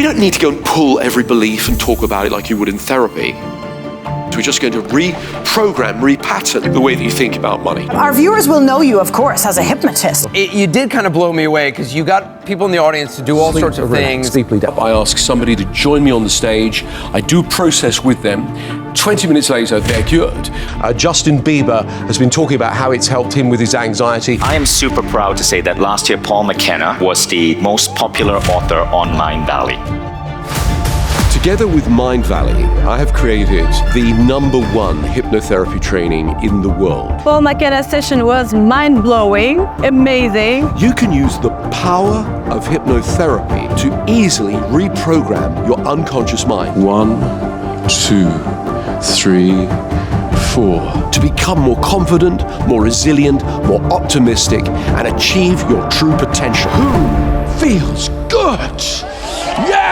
don't need to go and pull every belief and talk about it like you would in therapy. We're just going to reprogram, repattern the way that you think about money. Our viewers will know you, of course, as a hypnotist. You did kind of blow me away because you got people in the audience to do all sorts of things. Deeply down. I ask somebody to join me on the stage. I do process with them. 20 minutes later, they're cured. Justin Bieber has been talking about how it's helped him with his anxiety. I am super proud to say that last year Paul McKenna was the most popular author on Mindvalley. Together with Mindvalley, I have created the #1 hypnotherapy training in the world. Paul McKenna's session was mind-blowing, amazing. You can use the power of hypnotherapy to easily reprogram your unconscious mind. 1, 2, 3, 4. To become more confident, more resilient, more optimistic, and achieve your true potential. Who feels good? Yeah!